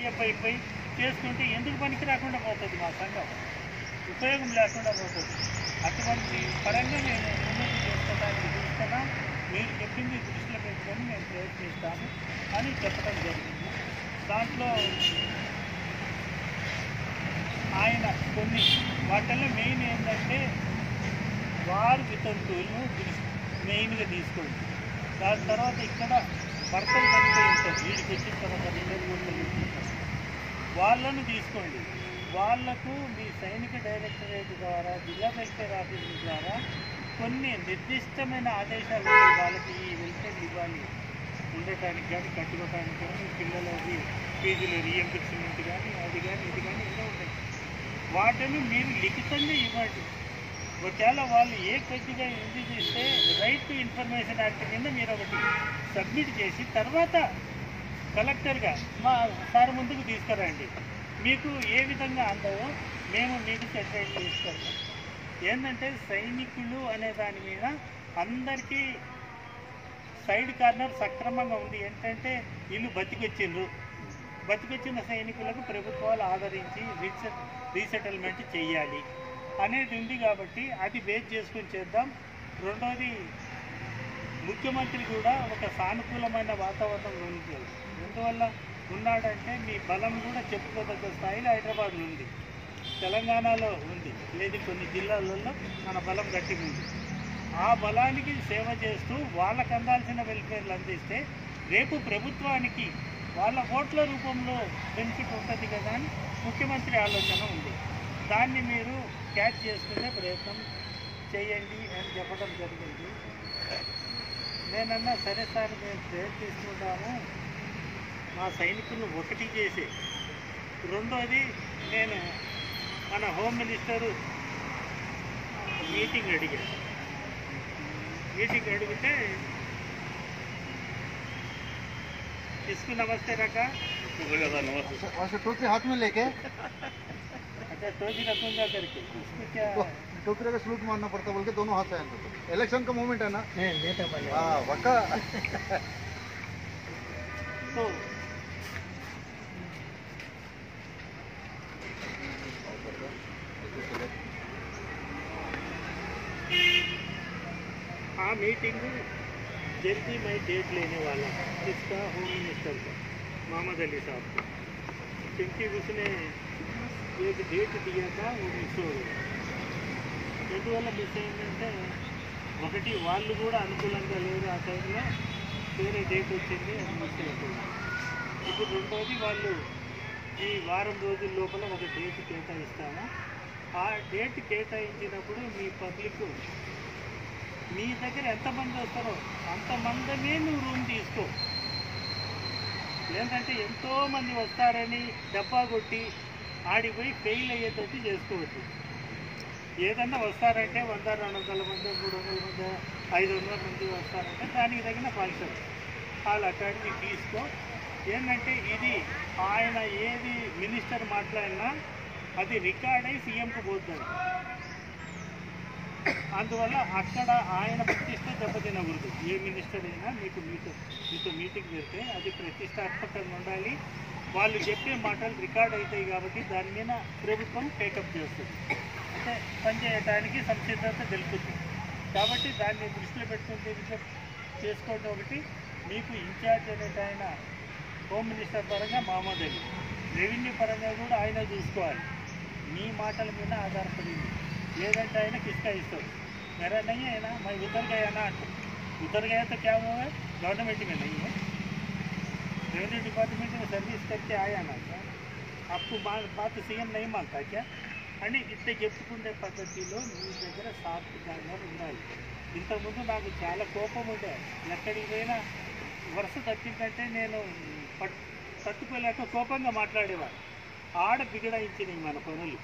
Pickup అయిపోయి చేసుకుంటే ఎందుకు పనికి రాకుండా పోతుంది మా సంఘం, ఉపయోగం లేకుండా పోతుంది. అటువంటి పరంగా మేము ముందుకు చేసుకోవడానికి చూస్తున్నాం. మీరు చెప్పింది దృష్టిలో పెట్టుకొని మేము ప్రయత్నిస్తాము అని చెప్పడం జరిగింది. దాంట్లో ఆయన కొన్ని వాటిల్లో మెయిన్ ఏంటంటే వారు వితంతువులను మెయిన్గా తీసుకోండి. దాని తర్వాత ఇక్కడ భర్తలు చనిపోయి ఉంటారు, వీడికి వచ్చిన తర్వాత 2 ఉంటారు, వాళ్ళను తీసుకోండి. వాళ్లకు మీ సైనిక డైరెక్టరేట్ ద్వారా, జిల్లా వెల్ఫేర్ ఆఫీసుల ద్వారా కొన్ని నిర్దిష్టమైన ఆదేశాలు ఉంటాయి. వాళ్ళకి ఈ వెల్ఫేర్ ఇవ్వాలి, ఉండటానికి కానీ కట్టుకోవడానికి కానీ, పిల్లలకి ఫీజులు రీఎంబర్స్మెంట్ కానీ, అది కానీ ఇది కానీ ఎన్నో ఉంటాయి. వాటిని మీరు లిఖితంగా ఇవ్వండి. ఒకవేళ వాళ్ళు ఏ కొద్దిగా ఎందుకు ఇస్తే రైట్ టు ఇన్ఫర్మేషన్ యాక్ట్ కింద మీరు ఒకటి సబ్మిట్ చేసి తర్వాత కలెక్టర్గా మా సార్ ముందుకు తీసుకురండి. మీకు ఏ విధంగా అందవో మేము మీకు సెటిల్ తీసుకెళ్తాం. ఏంటంటే సైనికులు అనే దాని మీద అందరికీ సైడ్ కార్నర్ సక్రమంగా ఉంది. ఏంటంటే వీళ్ళు బతికొచ్చిన సైనికులకు ప్రభుత్వాలు ఆదరించి రీసెటిల్మెంట్ చేయాలి అనేది ఉంది. కాబట్టి అది బేస్ చేసుకుని చేద్దాం. రెండోది, ముఖ్యమంత్రి కూడా ఒక సానుకూలమైన వాతావరణంలో ఉంది. ఎందువల్ల ఉన్నాడంటే మీ బలం కూడా చెప్పుకోదగ్గ స్థాయిలో హైదరాబాద్లో ఉంది, తెలంగాణలో ఉంది, లేదు కొన్ని జిల్లాలలో మన బలం గట్టిగా ఉంది. ఆ బలానికి సేవ చేస్తూ వాళ్ళకు అందాల్సిన వెల్ఫేర్లు అందిస్తే రేపు ప్రభుత్వానికి వాళ్ళ ఓట్ల రూపంలో బెనిఫిట్ ఉంటుంది కదా అని ముఖ్యమంత్రి ఆలోచన ఉంది. దాన్ని మీరు క్యాచ్ చేసుకునే ప్రయత్నం చేయండి అని చెప్పడం జరిగింది. నేనన్నా సరే సార్ మేము ప్రయత్నిస్తుంటాము మా సైనికులను ఒకటి చేసి. రెండోది, నేను మన హోమ్ మినిస్టరు మీటింగ్ అడిగితే इसको नमस्ते रखा, टोकरी हाथ में लेके अच्छा टोपी रखूंगा करके इसको क्या टोकरी का सलूट मारना पड़ता बोल के दोनों हाथ से इलेक्शन का मोमेंट है ना। वक्का तो हाँ मीटिंग जल्दी मैं डेट लेने वाला हूँ इसका, होम मिनिस्टर का मोहम्मद अली साहब को, क्योंकि उसने एक डेट दिया था वो मिस हो गया. ఎందువల్ల మిస్ అయిందంటే ఒకటి వాళ్ళు కూడా అనుకూలంగా లేరు, ఆ టైంలో వేరే డేట్ వచ్చింది, అది మిస్ అయిపోయింది. ఇప్పుడు రెండోది, వాళ్ళు ఈ వారం రోజుల లోపల ఒక డేట్ కేటాయిస్తాము. ఆ డేట్ కేటాయించినప్పుడు మీ పబ్లిక్ మీ దగ్గర ఎంతమంది వస్తారో అంతమందమే నువ్వు రూమ్ తీసుకో. ఏంటంటే ఎంతోమంది వస్తారని డబ్బా కొట్టి ఆడిపోయి ఫెయిల్ అయ్యేటట్టు చేసుకోవద్దు. ఏదన్నా వస్తారంటే 100-200 మంది, 300 మంది, 500 మంది వస్తారంటే దానికి తగిన ఫంక్షన్ వాళ్ళ అకాడమీ తీసుకో. ఏంటంటే ఇది ఆయన ఏది మినిస్టర్ మాట్లాడినా అది రికార్డ్ అయి సీఎంకు పోతుంది. అందువల్ల అక్కడ ఆయన ప్రతిష్ట దెబ్బతినకూడదు. ఏ మినిస్టర్ అయినా మీతో మీటింగ్ పెడితే అది ప్రతిష్టాత్మకంగా ఉండాలి. వాళ్ళు చెప్పే మాటలు రికార్డ్ అవుతాయి కాబట్టి దాని మీద ప్రభుత్వం టేకప్ చేస్తుంది, అంటే పనిచేయడానికి సంసిద్ధత తెలుపుతుంది. కాబట్టి దాన్ని దృష్టిలో పెట్టుకుని చేసుకోవడం ఒకటి. మీకు ఇన్ఛార్జ్ అనేది ఆయన హోమ్ మినిస్టర్ పరంగా మహమ్మద్ అలీ, రెవెన్యూ పరంగా కూడా ఆయన చూసుకోవాలి. మీ మాటల మీద ఆధారపడింది. లేదంటే ఆయన కిస్కా ఇస్తారు, मेरा नहीं है ना, मैं उधर गया ना, उधर गया तो क्या हुआ है, गवर्नमेंट में नहीं है, रेवेन्यू डिपार्टमेंट में सर्विस करके आया ना, क्या आपको बात सीएम नहीं मानता क्या అని ఇట్లా చెప్పుకునే పద్ధతిలో మీ దగ్గర సాత్వికంగా ఉండాలి. ఇంతకుముందు నాకు చాలా కోపం ఉండే, ఎక్కడికి పోయినా వరుస తప్పిందంటే నేను తట్టుకోలేక కోపంగా మాట్లాడేవాడు. ఆడ బిగడాయించినాయి మన పనులు,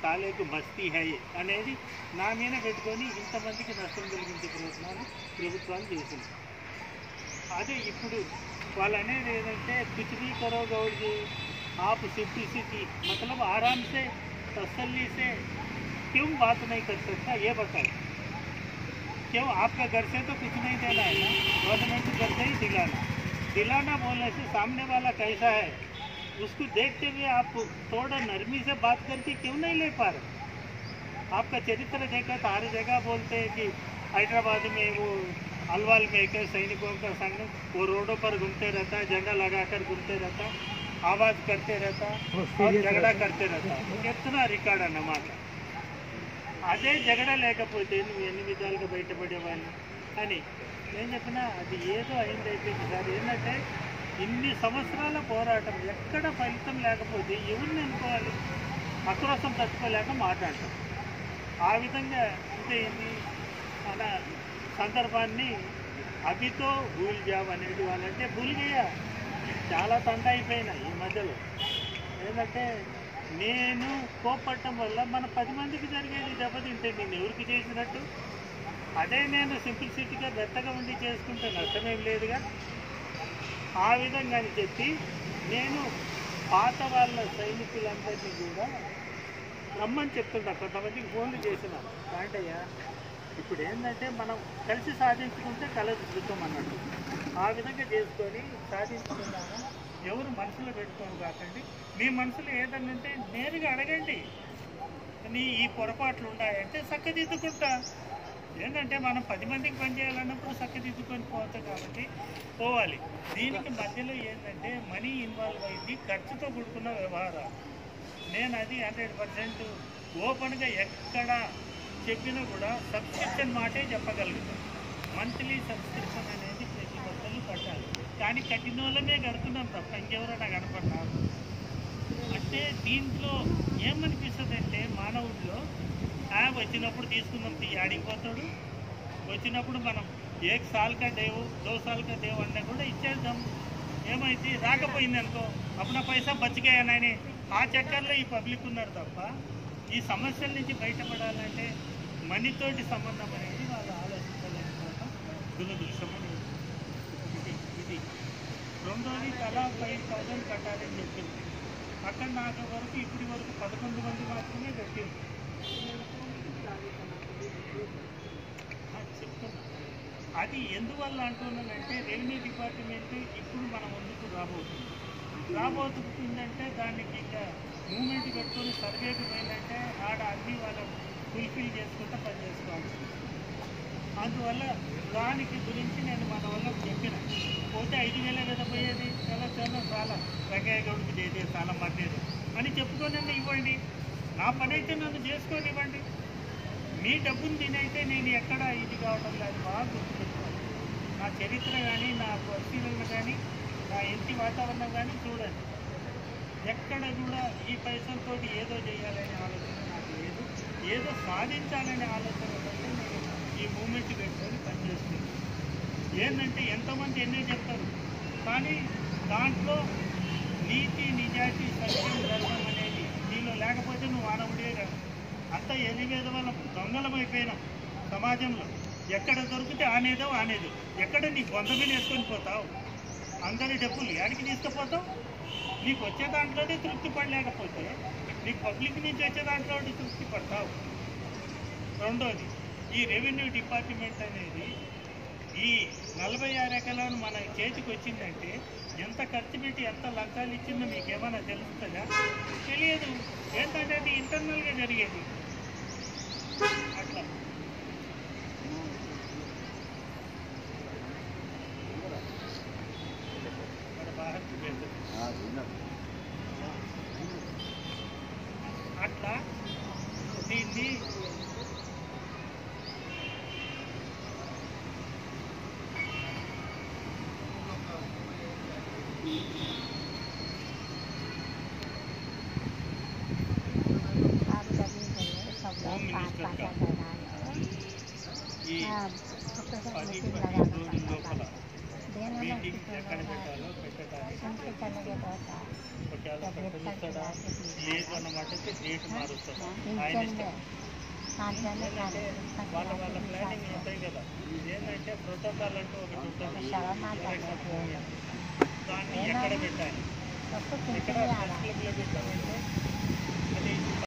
సాలేకు మస్తీ హై అనేది నా మీద పెట్టుకొని ఇంతమందికి నష్టం కలిగించే ప్రయత్నాలు ప్రభుత్వాలు చేసింది. అదే ఇప్పుడు వాళ్ళు అనేది ఏంటంటే कुछ भी करो गौड़ जी आप सिंपलिसिटी मतलब आराम से तसल्ली से क्यों बात नहीं कर सकता, ये बताए क्यों? आपका घर से तो कुछ नहीं देना है ना, गवर्नमेंट घर से ही दिलाना बोलने से सामने वाला कैसा है उसको देखते हुए आप थोड़ा नरमी से बात करके क्यों नहीं ले पा रहे? आपका चरित्र देखा तो हर जगह बोलते हैं कि हैदराबाद में वो अलवाल में एक सैनिकों का संघ वो रोडों पर घूमते रहता है, झंडा लगाकर घूमते रहता, आवाज़ करते रहता और झगड़ा करते रहता. कितना రికార్డ్ అన్నమాట. అదే జగడ లేకపోతే నువ్వు ఎన్ని విధాలుగా బయటపడేవాడిని అని నేను చెప్పినా అది ఏదో అయింది అయిపోయింది సార్. ఏంటంటే ఇన్ని సంవత్సరాల పోరాటం ఎక్కడ ఫలితం లేకపోతే ఎవరిని అనుకోవాలి? ఆక్రోశం తట్టుకోలేక మాట్లాడటం ఆ విధంగా అంటే ఇది మన సందర్భాన్ని అభితో భూల్ జాబ్ అనేది వాళ్ళంటే భూలిగయ్య చాలా తండ అయిపోయినాయి ఈ మధ్యలో. ఏంటంటే నేను కోపడటం వల్ల మన 10 మందికి జరిగేది దెబ్బతింటే నేను ఎవరికి చేసినట్టు? అదే నేను సింప్లిసిటీగా మెత్తగా ఉండి చేసుకుంటే నష్టమేం లేదుగా. ఆ విధంగా అని చెప్పి నేను పాత వాళ్ళ సైనికులందరినీ కూడా రమ్మని చెప్తుంటా. కొంతమందికి ఫోన్లు చేసినాను. కాంటయ్య ఇప్పుడు ఏంటంటే మనం కలిసి సాధించుకుంటే కలసి శుద్ధం అన్నట్టు ఆ విధంగా చేసుకొని సాధించుకున్నాము. ఎవరు మనసులో పెట్టుకోని కాకండి. మీ మనసులో ఏదన్నా ఉంటే నేరుగా అడగండి. నీ ఈ పొరపాట్లు ఉన్నాయంటే చక్కదిద్దుకుంటా. ఏంటంటే మనం 10 మందికి పనిచేయాలన్నప్పుడు చక్కదిద్దుకొని పోతాం కాబట్టి పోవాలి. దీనికి మధ్యలో ఏంటంటే మనీ ఇన్వాల్వ్ అయింది, ఖర్చుతో కూడుకున్న వ్యవహారాలు. నేను అది 100% ఓపెన్గా ఎక్కడ చెప్పినా కూడా సబ్స్క్రిప్షన్ మాటే చెప్పగలుగుతాం. మంత్లీ సబ్స్క్రిప్షన్ అనేది ప్రతి ఒక్కరు కట్టాలి. కానీ కట్టిన వాళ్ళనే కడుతున్నాం తప్ప ఇంకెవరైనా కనపడ్డారు అంటే దీంట్లో ఏమనిపిస్తుంది అంటే మానవుడిలో వచ్చినప్పుడు తీసుకుందాం ఆడిపోతాడు. వచ్చినప్పుడు మనం 1 సాల్ కా దేవు 2 సాల్ కా దేవు అన్నా కూడా ఇచ్చేద్దాం. ఏమైంది రాకపోయింది అనుకో అప్పుడు పైసా బతికేయనని ఆ చక్కర్లో ఈ పబ్లిక్ ఉన్నారు తప్ప ఈ సమస్యల నుంచి బయటపడాలంటే మనీతోటి సంబంధం అనేది వాళ్ళు ఆలోచించలేకపోవడం దురదృష్టం అనేది. ఇది రెండోది తలా 5,000 కట్టాలని చెప్పింది. అక్కడ నాకు వరకు ఇప్పటి వరకు 11 మంది మాత్రమే కట్టింది. చెప్తున్నా అది ఎందువల్ల అంటున్నానంటే రెవెన్యూ డిపార్ట్మెంట్ ఇప్పుడు మన ముందుకు రాబోతుందంటే దానికి ఇంకా మూమెంట్ పెట్టుకొని సర్వేకి పోయిందంటే ఆడ అన్నీ వాళ్ళు ఫుల్ఫిల్ చేసుకుంటూ పని చేసుకోవాల్సి. అందువల్ల దానికి గురించి నేను మన వల్ల చెప్పిన పోతే 5,000 కదా పోయేది చాలా రంగయ్య గౌడికి చేదే చాలా మధ్యది అని చెప్పుకొని ఇవ్వండి. నా పని అయితే నన్ను చేసుకొని ఇవ్వండి. మీ డబ్బుని తినైతే నేను ఎక్కడ ఇది కావడం లేదు. బాగా గుర్తుపెట్టుకోండి. నా చరిత్ర కానీ నా పరిశీలన కానీ నా ఇంటి వాతావరణం కానీ చూడండి. ఎక్కడ కూడా ఈ పైసలతో ఏదో చేయాలనే ఆలోచన నాకు లేదు. ఏదో సాధించాలనే ఆలోచన బట్టి నేను ఈ మూమెంట్ పెట్టుకొని పనిచేస్తుంది. ఏంటంటే ఎంతోమంది ఎన్నో చెప్తారు కానీ దాంట్లో నీతి నిజాయితీ సత్యం ధర్మం అనేది నీలో లేకపోతే నువ్వు మానవుడే కాదు. అంతా ఎనిమిది వల్ల దొంగలమైపోయినాం సమాజంలో. ఎక్కడ దొరికితే ఆనేదో ఎక్కడ నీ బొంద మీద వేసుకొని పోతావు. అందరి డబ్బులు ఎక్కడికి తీసుకుపోతావు? నీకు వచ్చే దాంట్లోనే తృప్తి పడలేకపోతే నీకు పబ్లిక్ నుంచి వచ్చే దాంట్లో తృప్తి పడతావు. రెండోది ఈ రెవెన్యూ డిపార్ట్మెంట్ అనేది ఈ 46 ఎకరాలు మన చేతికి వచ్చిందంటే ఎంత ఖర్చు పెట్టి ఎంత లంచాలు ఇచ్చిందో మీకు ఏమైనా తెలుస్తుందా? తెలియదు. ఏంటంటే అది ఇంటర్నల్గా జరిగేది అట్లా. అట్లా దీన్ని హోమ్ మినిస్టర్ ఈ 10-15 రోజుల లోపల మీటింగ్ ఎక్కడ పెట్టాలో పెట్టడానికి ఒకవేళ పెట్టిస్తాడా లేదు అన్నమాట డేట్ మారుస్తాడా ఆయన ఇష్టం. వాళ్ళ ప్లానింగ్ ఉంటాయి కదా. ఏంటంటే ప్రోటోకాల్ అంటూ ఒకటి ఉంటుంది. దాన్ని ఎక్కడ పెట్టాలి, ఎక్కడ ప్రెస్ క్లబ్లో పెట్టాలంటే అది